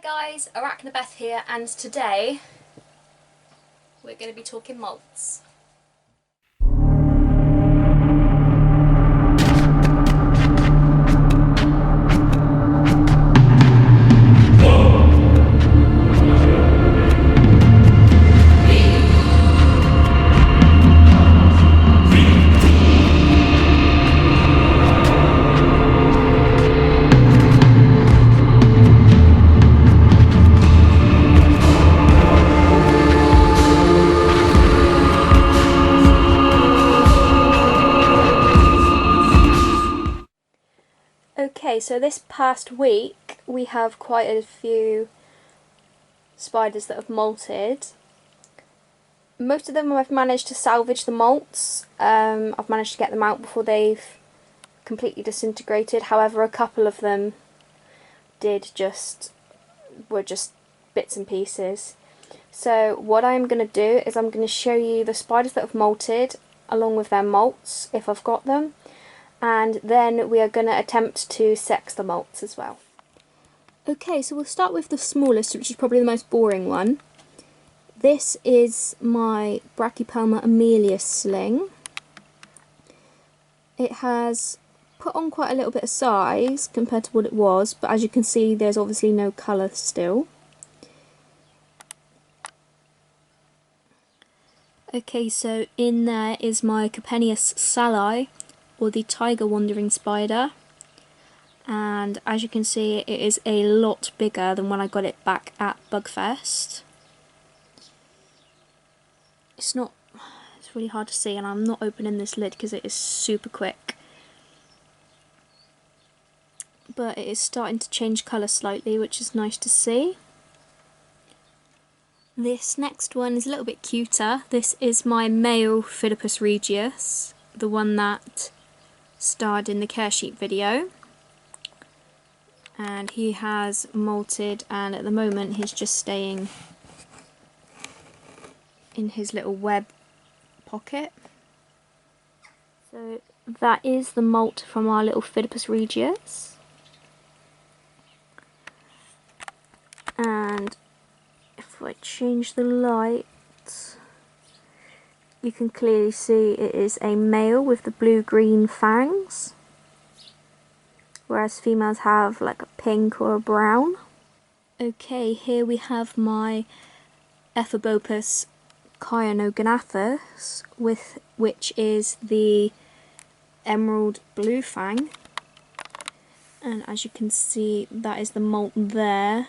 guys, Arachnobeth here, and today we're going to be talking moults. Okay, so this past week we have quite a few spiders that have molted. Most of them I've managed to salvage the molts. I've managed to get them out before they've completely disintegrated. However, a couple of them were just bits and pieces. So what I'm going to do is I'm going to show you the spiders that have molted along with their molts if I've got them. And then we are going to attempt to sex the molts as well. Okay, so we'll start with the smallest, which is probably the most boring one. This is my Brachypelma Amelius sling. It has put on quite a little bit of size compared to what it was, but as you can see there's obviously no colour still. Okay, so in there is my Copenius sali, or the tiger wandering spider, and as you can see it is a lot bigger than when I got it back at Bugfest. It's really hard to see, and I'm not opening this lid because it is super quick, but it is starting to change colour slightly, which is nice to see. This next one is a little bit cuter. This is my male Phidippus regius, the one that starred in the care sheet video, and he has molted, and at the moment he's just staying in his little web pocket. So that is the molt from our little Phidippus regius, and if I change the light you can clearly see it is a male with the blue-green fangs, whereas females have like a pink or a brown. Okay, here we have my Ephebopus cyanogenathus, which is the emerald blue fang, and as you can see that is the molt there,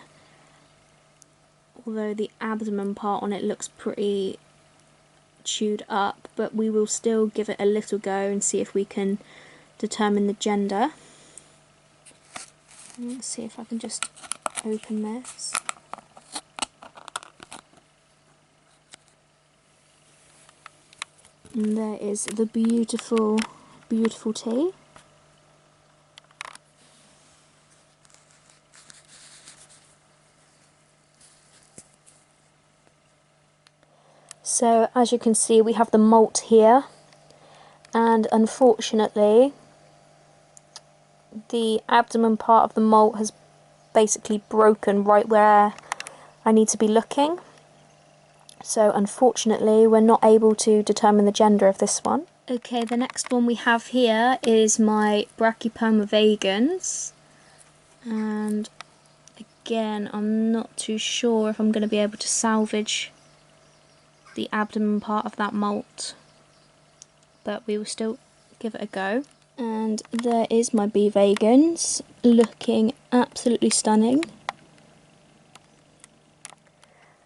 although the abdomen part on it looks pretty chewed up, but we will still give it a little go and see if we can determine the gender. Let's see if I can just open this. And there is the beautiful, beautiful tea. So as you can see we have the molt here, and unfortunately the abdomen part of the molt has basically broken right where I need to be looking. So unfortunately we're not able to determine the gender of this one. Okay, the next one we have here is my Brachypelma vagans, and again I'm not too sure if I'm going to be able to salvage the abdomen part of that molt, but we will still give it a go. And there is my B vagans, looking absolutely stunning.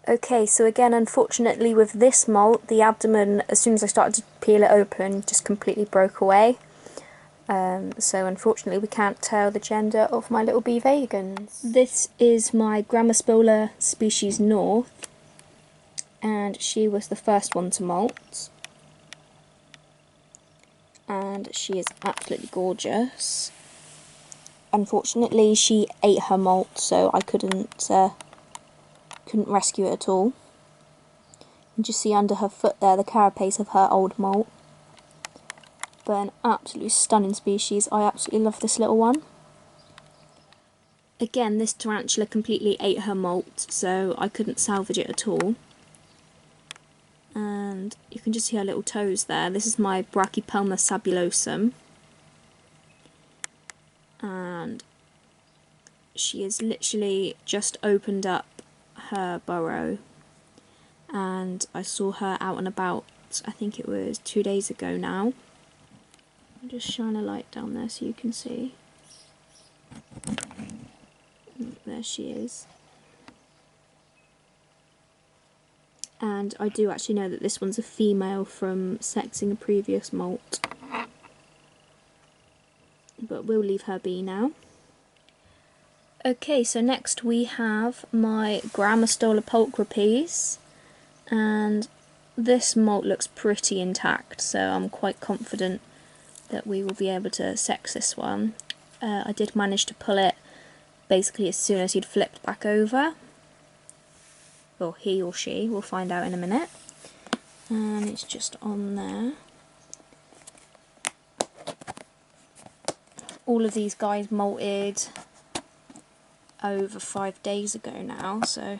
Okay, so again unfortunately with this molt the abdomen, as soon as I started to peel it open, just completely broke away. So unfortunately we can't tell the gender of my little B vagans. This is my Grammospila species North, and she was the first one to molt, and she is absolutely gorgeous. Unfortunately she ate her molt, so I couldn't rescue it at all. You can just see under her foot there the carapace of her old molt, but an absolutely stunning species. I absolutely love this little one. Again, this tarantula completely ate her molt, so I couldn't salvage it at all. And you can just see her little toes there. This is my Brachypelma sabulosum. And she has literally just opened up her burrow. And I saw her out and about, I think it was 2 days ago now. I'll just shine a light down there so you can see. There she is. And I do actually know that this one's a female from sexing a previous molt. But we'll leave her be now. Okay, so next we have my Grammostola pulchripes, and this molt looks pretty intact, so I'm quite confident that we will be able to sex this one. I did manage to pull it basically as soon as he'd flipped back over. Or he or she, we'll find out in a minute. And it's just on there. All of these guys molted over 5 days ago now, so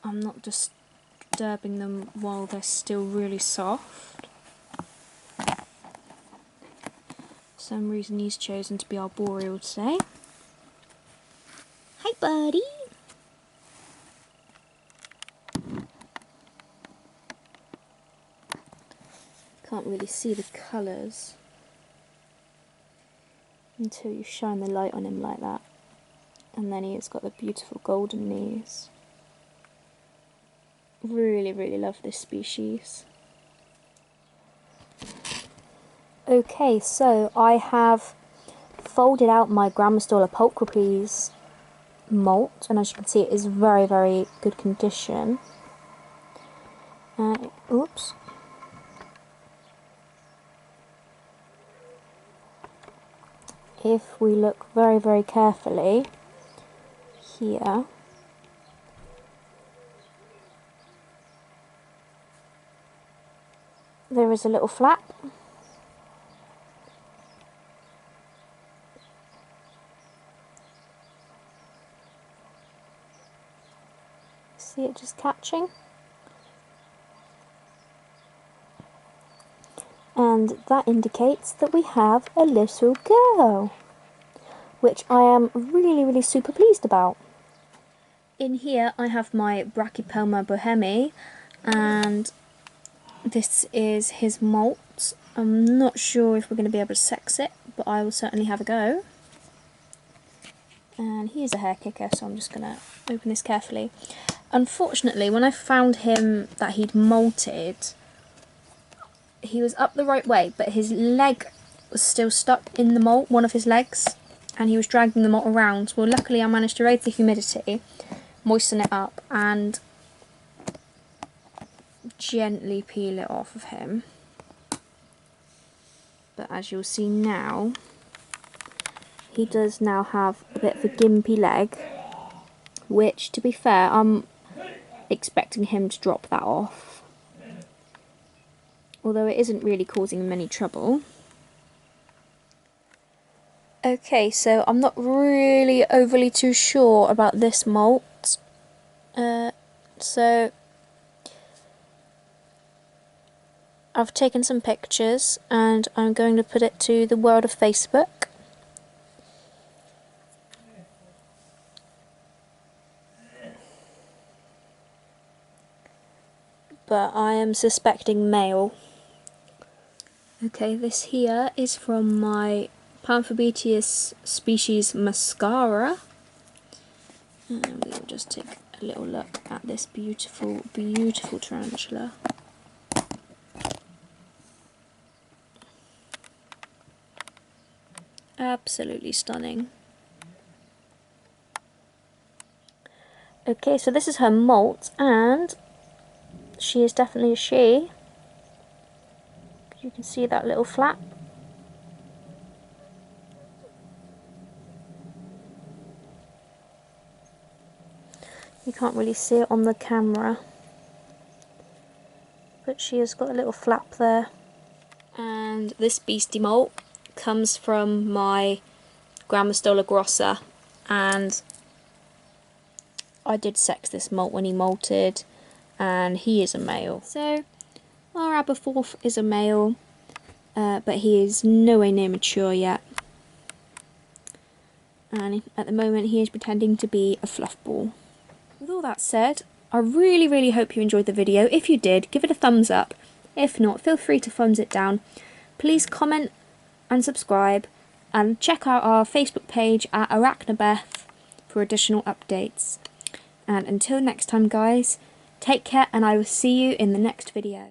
I'm not disturbing them while they're still really soft. For some reason he's chosen to be arboreal today. Hi buddy! Can't really see the colours until you shine the light on him like that. And then he has got the beautiful golden knees. Really, really love this species. Okay, so I have folded out my Grammostola pulchripes molt, and as you can see it is very, very good condition. Oops. If we look very, very carefully here, there is a little flap. See it just catching? And that indicates that we have a little girl, which I am really, really super pleased about. In here I have my Brachypelma bohemi, and this is his molt. I'm not sure if we're going to be able to sex it, but I will certainly have a go. And he is a hair kicker, so I'm just going to open this carefully. Unfortunately, when I found him that he'd molted, he was up the right way, but his leg was still stuck in the molt, one of his legs, and he was dragging the molt around. Well, luckily I managed to raise the humidity, moisten it up, and gently peel it off of him. But as you'll see now, he does now have a bit of a gimpy leg, which, to be fair, I'm expecting him to drop that off, although it isn't really causing him any trouble. Okay, so I'm not really overly too sure about this molt, so I've taken some pictures and I'm going to put it to the world of Facebook. But I am suspecting male. Okay, this here is from my Pamphobeteus species Mascara. And we'll just take a little look at this beautiful, beautiful tarantula. Absolutely stunning. Okay, so this is her molt, and she is definitely a she. You can see that little flap. You can't really see it on the camera, but she has got a little flap there. And this beastie molt comes from my Grammostola grossa, and I did sex this molt when he molted, and he is a male. So our Aberforth is a male, but he is nowhere near mature yet. And at the moment he is pretending to be a fluff ball. With all that said, I really hope you enjoyed the video. If you did, give it a thumbs up. If not, feel free to thumbs it down. Please comment and subscribe, and check out our Facebook page at Arachnobeth for additional updates. And until next time guys, take care, and I will see you in the next video.